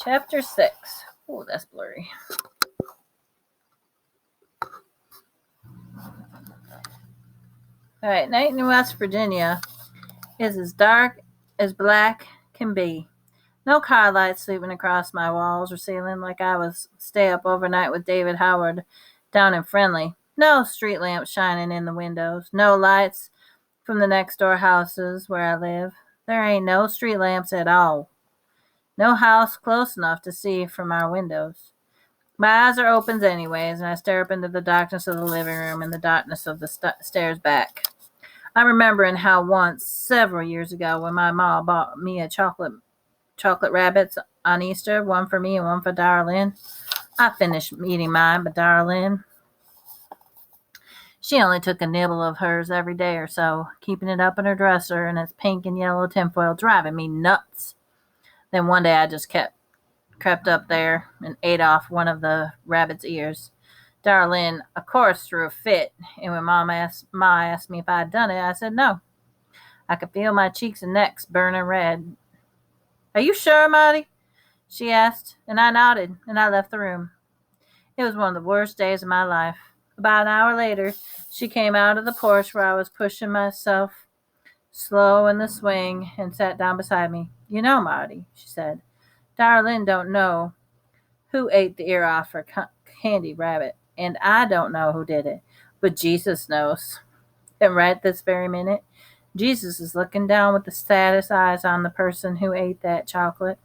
Chapter 6. Oh, that's blurry. All right, night in West Virginia is as dark as black can be. No car lights sweeping across my walls or ceiling like I was stay up overnight with David Howard down in Friendly. No street lamps shining in the windows. No lights from the next door houses where I live. There ain't no street lamps at all. No house close enough to see from our windows. My eyes are open anyways, and I stare up into the darkness of the living room and the darkness of the stairs back. I'm remembering how once, several years ago, when my mom bought me a chocolate rabbits on Easter, one for me and one for Darlene. I finished eating mine, but Darlene, she only took a nibble of hers every day or so, keeping it up in her dresser in its pink and yellow tinfoil, driving me nuts. Then one day I just crept up there and ate off one of the rabbit's ears. Darlene, of course, threw a fit, and when Ma asked me if I'd done it, I said no. I could feel my cheeks and necks burning red. "Are you sure, Marty?" she asked, and I nodded, and I left the room. It was one of the worst days of my life. About an hour later, she came out of the porch where I was pushing myself slow in the swing and sat down beside me. "You know, Marty," she said, "Darlene don't know who ate the ear off her candy rabbit, and I don't know who did it, but Jesus knows. And right this very minute, Jesus is looking down with the saddest eyes on the person who ate that chocolate.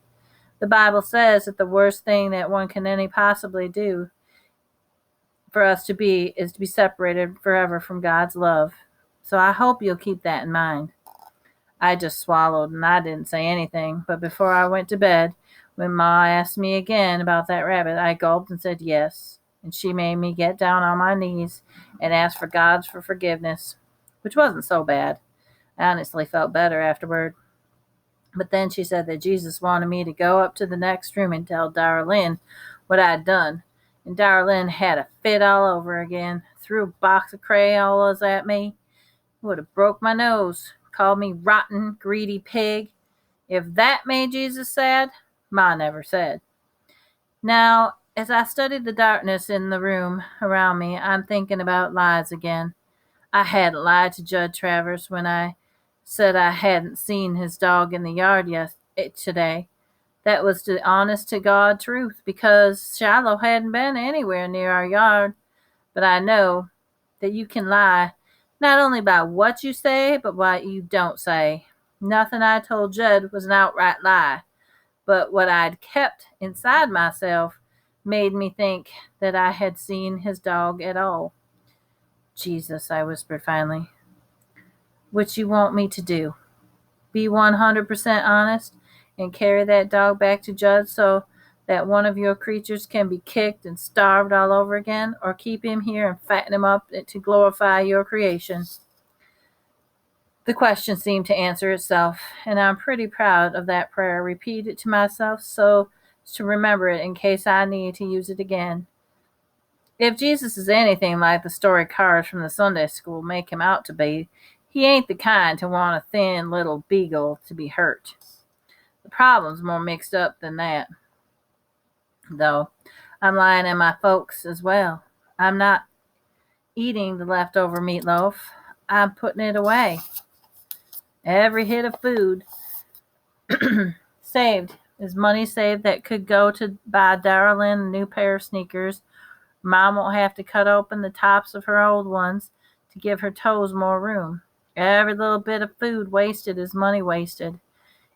The Bible says that the worst thing that one can any possibly do for us to be is to be separated forever from God's love. So I hope you'll keep that in mind." I just swallowed and I didn't say anything, but before I went to bed, when Ma asked me again about that rabbit, I gulped and said yes, and she made me get down on my knees and ask for God's forgiveness, which wasn't so bad. I honestly felt better afterward. But then she said that Jesus wanted me to go up to the next room and tell Darlene what I'd done. And Darlene had a fit all over again, threw a box of Crayolas at me, would have broke my nose, called me rotten, greedy pig. If that made Jesus sad, Ma never said. Now, as I studied the darkness in the room around me, I'm thinking about lies again. I hadn't lied to Judd Travers when I said I hadn't seen his dog in the yard today. That was the honest to God truth, because Shiloh hadn't been anywhere near our yard. But I know that you can lie, not only by what you say, but what you don't say. Nothing I told Judd was an outright lie, but what I'd kept inside myself made me think that I had seen his dog at all. "Jesus," I whispered finally, "what you want me to do? Be 100% honest and carry that dog back to Judd so that one of your creatures can be kicked and starved all over again, or keep him here and fatten him up to glorify your creation?" The question seemed to answer itself, and I'm pretty proud of that prayer. Repeat it to myself so to remember it in case I need to use it again. If Jesus is anything like the story cards from the Sunday school make him out to be, he ain't the kind to want a thin little beagle to be hurt. The problem's more mixed up than that, though. I'm lying to my folks as well. I'm not eating the leftover meatloaf. I'm putting it away. Every hit of food saved is money saved that could go to buy Darlene a new pair of sneakers. Mom won't have to cut open the tops of her old ones to give her toes more room. Every little bit of food wasted is money wasted.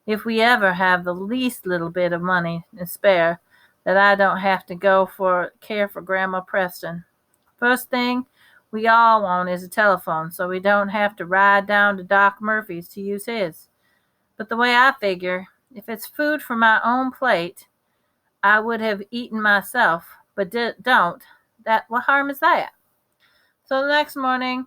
If we ever have the least little bit of money to spare, that I don't have to care for Grandma Preston. First thing we all want is a telephone, so we don't have to ride down to Doc Murphy's to use his. But the way I figure, if it's food from my own plate, I would have eaten myself, but don't. What harm is that? So the next morning,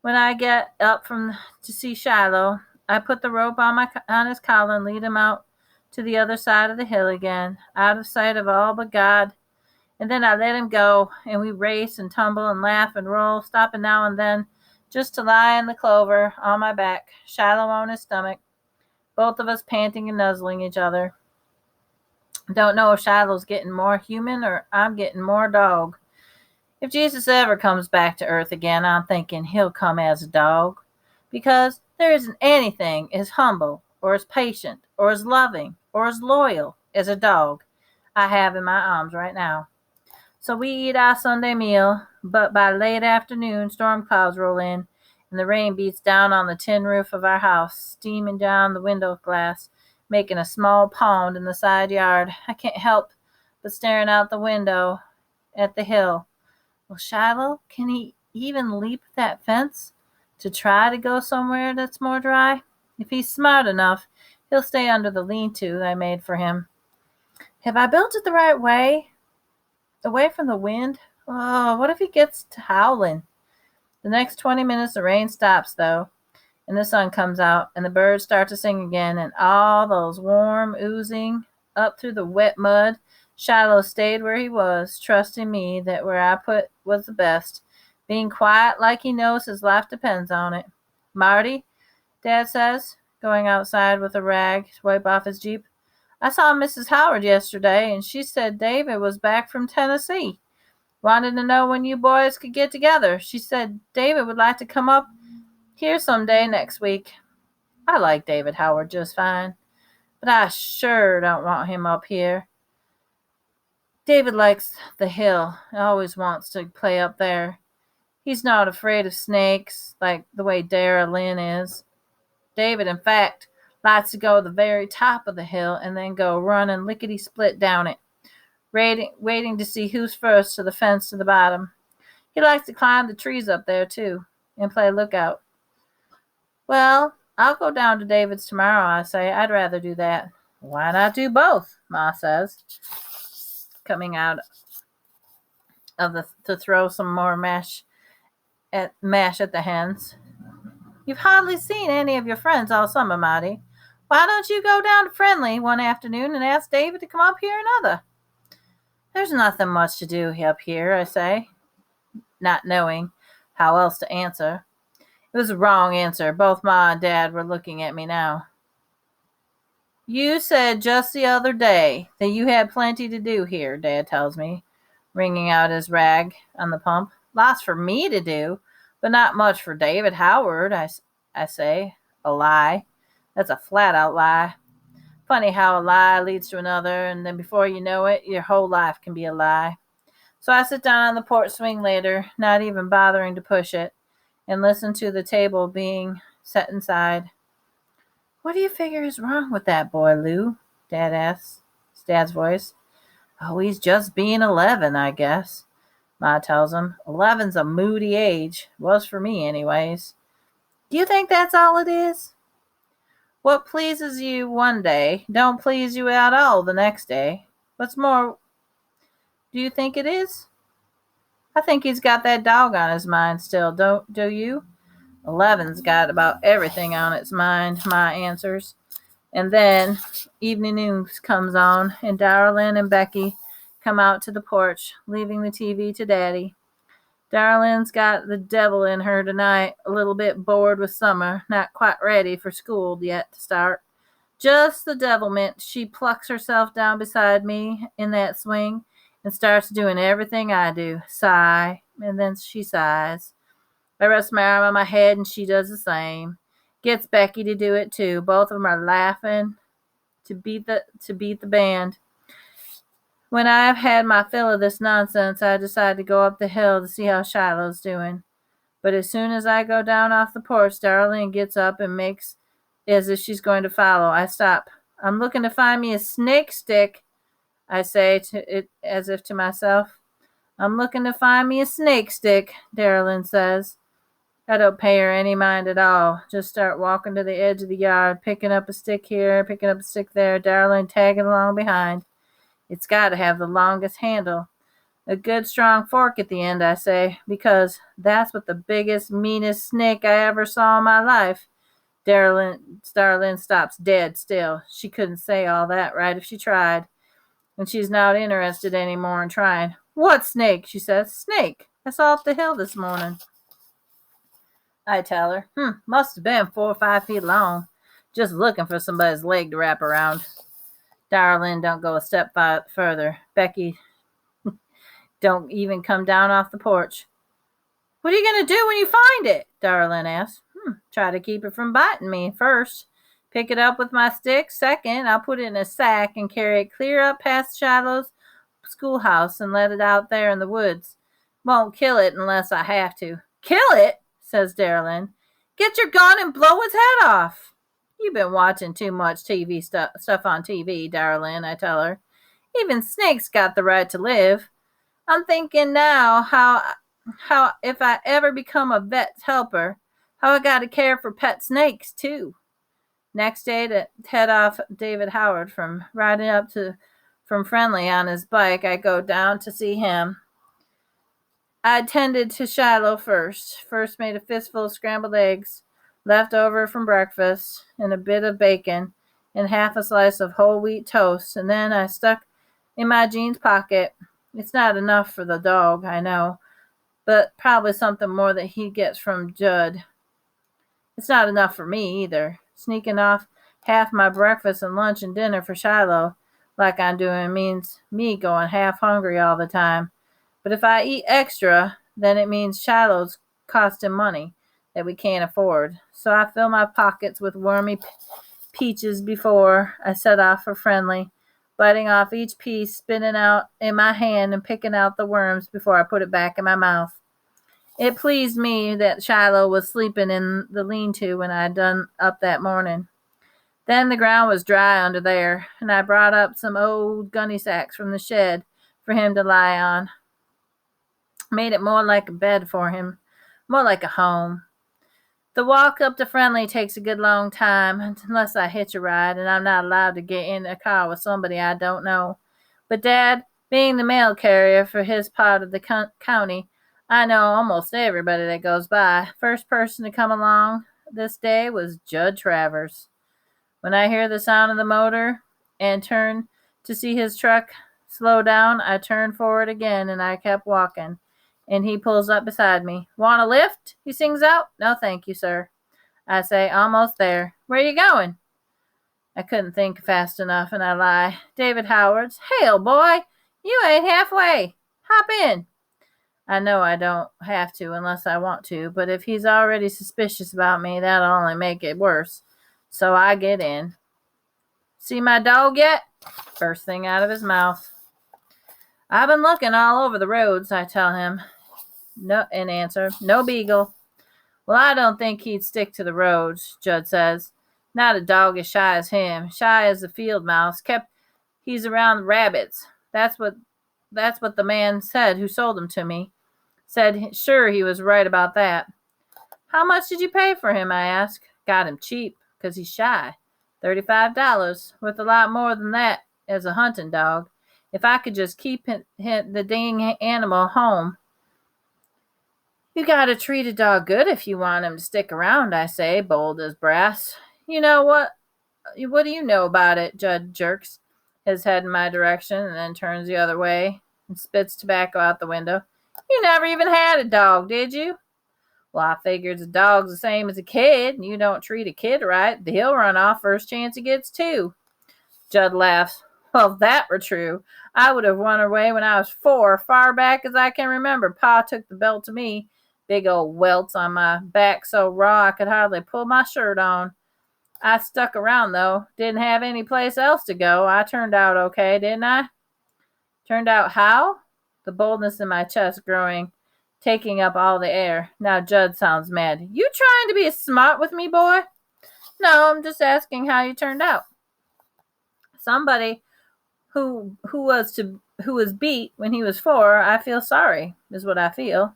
when I get up to see Shiloh, I put the rope on his collar and lead him out to the other side of the hill again, out of sight of all but God. And then I let him go, and we race and tumble and laugh and roll, stopping now and then just to lie in the clover on my back, Shiloh on his stomach, both of us panting and nuzzling each other. Don't know if Shiloh's getting more human or I'm getting more dog. If Jesus ever comes back to earth again, I'm thinking he'll come as a dog. Because there isn't anything as humble or as patient or as loving or as loyal as a dog I have in my arms right now. So we eat our Sunday meal, but by late afternoon, storm clouds roll in, and the rain beats down on the tin roof of our house, steaming down the window glass, making a small pond in the side yard. I can't help but staring out the window at the hill. Well, Shiloh, can he even leap that fence to try to go somewhere that's more dry? If he's smart enough, he'll stay under the lean-to I made for him. Have I built it the right way? Away from the wind? Oh, what if he gets to howling? The next 20 minutes, the rain stops, though, and the sun comes out, and the birds start to sing again, and all those warm oozing up through the wet mud. Shiloh stayed where he was, trusting me that where I put was the best, being quiet like he knows his life depends on it. Marty, Dad says, going outside with a rag to wipe off his Jeep. I saw Mrs. Howard yesterday, and she said David was back from Tennessee. Wanted to know when you boys could get together. She said David would like to come up here someday next week. I like David Howard just fine, but I sure don't want him up here. David likes the hill. He always wants to play up there. He's not afraid of snakes like the way Dara Lynn is. David, in fact, likes to go to the very top of the hill and then go running lickety-split down it, waiting to see who's first to the fence to the bottom. He likes to climb the trees up there, too, and play lookout. Well, I'll go down to David's tomorrow, I say. I'd rather do that. Why not do both, Ma says, coming out to throw some more mash at the hens. You've hardly seen any of your friends all summer, Marty. Why don't you go down to Friendly one afternoon and ask David to come up here another? There's nothing much to do up here, I say, not knowing how else to answer. It was a wrong answer. Both Ma and Dad were looking at me now. You said just the other day that you had plenty to do here, Dad tells me, wringing out his rag on the pump. Lots for me to do, but not much for David Howard, I say. A lie. That's a flat-out lie. Funny how a lie leads to another, and then before you know it, your whole life can be a lie. So I sit down on the porch swing later, not even bothering to push it, and listen to the table being set inside. What do you figure is wrong with that boy, Lou? Dad asks. It's Dad's voice. Oh, he's just being 11, I guess, Ma tells him. 11's a moody age. Was for me, anyways. Do you think that's all it is? What pleases you one day don't please you at all the next day. What's more, do you think it is? I think he's got that dog on his mind still, do you? 11's got about everything on its mind, Ma answers. And then evening news comes on, and Darlene and Becky come out to the porch, leaving the TV to Daddy. Darlene's got the devil in her tonight, a little bit bored with summer, not quite ready for school yet to start. Just the devilment. She plucks herself down beside me in that swing and starts doing everything I do. Sigh, and then she sighs. I rest my arm on my head, and she does the same. Gets Becky to do it too. Both of them are laughing to beat the band. When I've had my fill of this nonsense, I decide to go up the hill to see how Shiloh's doing. But as soon as I go down off the porch, Darlene gets up and makes as if she's going to follow. I stop. I'm looking to find me a snake stick, I say to it as if to myself. I'm looking to find me a snake stick, Darlene says. I don't pay her any mind at all. Just start walking to the edge of the yard, picking up a stick here, picking up a stick there, Darlene tagging along behind. It's got to have the longest handle. A good strong fork at the end, I say, because that's what the biggest, meanest snake I ever saw in my life. Darlene stops dead still. She couldn't say all that right if she tried. And she's not interested any more in trying. What snake? She says. Snake. I saw up the hill this morning. I tell her. Must have been 4 or 5 feet long. Just looking for somebody's leg to wrap around. Darlene don't go a step further. Becky don't even come down off the porch. What are you going to do when you find it? Darlene asked. Try to keep it from biting me first. Pick it up with my stick. Second, I'll put it in a sack and carry it clear up past Shiloh's schoolhouse and let it out there in the woods. Won't kill it unless I have to. Kill it? Says Darlene. Get your gun and blow its head off. You've been watching too much TV stuff on TV, Darlene, I tell her. Even snakes got the right to live. I'm thinking now how if I ever become a vet's helper, how I got to care for pet snakes too. Next day, to head off David Howard from riding up from Friendly on his bike, I go down to see him. I attended to Shiloh first. First made a fistful of scrambled eggs, left over from breakfast, and a bit of bacon, and half a slice of whole wheat toast, and then I stuck in my jeans pocket. It's not enough for the dog, I know, but probably something more that he gets from Judd. It's not enough for me either. Sneaking off half my breakfast and lunch and dinner for Shiloh, like I'm doing, means me going half hungry all the time. But if I eat extra, then it means Shiloh's costing money that we can't afford. So I fill my pockets with wormy peaches before I set off for Friendly, biting off each piece, spitting out in my hand and picking out the worms before I put it back in my mouth. It pleased me that Shiloh was sleeping in the lean-to when I done up that morning. Then the ground was dry under there, and I brought up some old gunny sacks from the shed for him to lie on. Made it more like a bed for him, more like a home. The walk up to Friendly takes a good long time, unless I hitch a ride, and I'm not allowed to get in a car with somebody I don't know. But Dad, being the mail carrier for his part of the county, I know almost everybody that goes by. First person to come along this day was Judd Travers. When I hear the sound of the motor and turn to see his truck slow down, I turn forward again, and I kept walking. And he pulls up beside me. Want a lift? He sings out. No, thank you, sir. I say, almost there. Where you going? I couldn't think fast enough, and I lie. David Howard's. Hell, boy, you ain't halfway. Hop in. I know I don't have to unless I want to, but if he's already suspicious about me, that'll only make it worse. So I get in. See my dog yet? First thing out of his mouth. I've been looking all over the roads, I tell him. No, in answer, no beagle. Well, I don't think he'd stick to the roads, Judd says. Not a dog as shy as him. Shy as a field mouse. He's around rabbits. That's what the man said who sold him to me. Said sure he was right about that. How much did you pay for him, I asked. Got him cheap, 'cause he's shy. $35, worth a lot more than that as a hunting dog. If I could just keep the dang animal home. You gotta treat a dog good if you want him to stick around, I say, bold as brass. You know what? What do you know about it? Judd jerks his head in my direction and then turns the other way and spits tobacco out the window. You never even had a dog, did you? Well, I figures a dog's the same as a kid, and you don't treat a kid right, he'll run off first chance he gets too. Judd laughs. Well, if that were true, I would have run away when I was 4, far back as I can remember. Pa took the belt to me. Big old welts on my back so raw I could hardly pull my shirt on. I stuck around, though. Didn't have any place else to go. I turned out okay, didn't I? Turned out how? The boldness in my chest growing, taking up all the air. Now Judd sounds mad. You trying to be smart with me, boy? No, I'm just asking how you turned out. Somebody who was beat when he was 4, I feel sorry, is what I feel.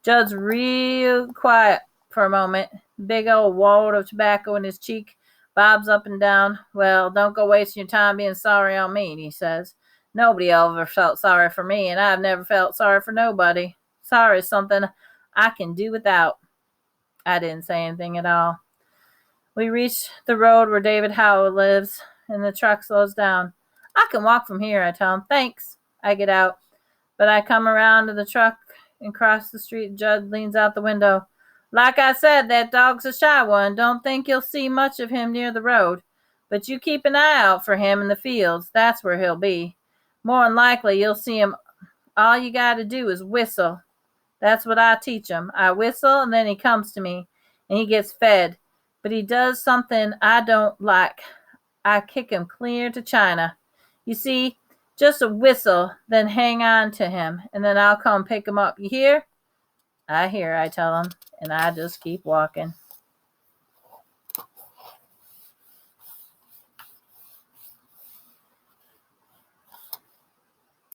Judd's real quiet for a moment. Big old wad of tobacco in his cheek bobs up and down. Well, don't go wasting your time being sorry on me, he says. Nobody ever felt sorry for me, and I've never felt sorry for nobody. Sorry is something I can do without. I didn't say anything at all. We reach the road where David Howell lives, and the truck slows down. I can walk from here, I tell him. Thanks. I get out, but I come around to the truck and cross the street. Judd leans out the window. Like I said, that dog's a shy one. Don't think you'll see much of him near the road. But you keep an eye out for him in the fields. That's where he'll be. More'n likely you'll see him. All you got to do is whistle. That's what I teach him. I whistle, and then he comes to me, and he gets fed. But he does something I don't like. I kick him clear to China. You see, just a whistle, then hang on to him, and then I'll come pick him up. You hear? I hear, I tell him, and I just keep walking.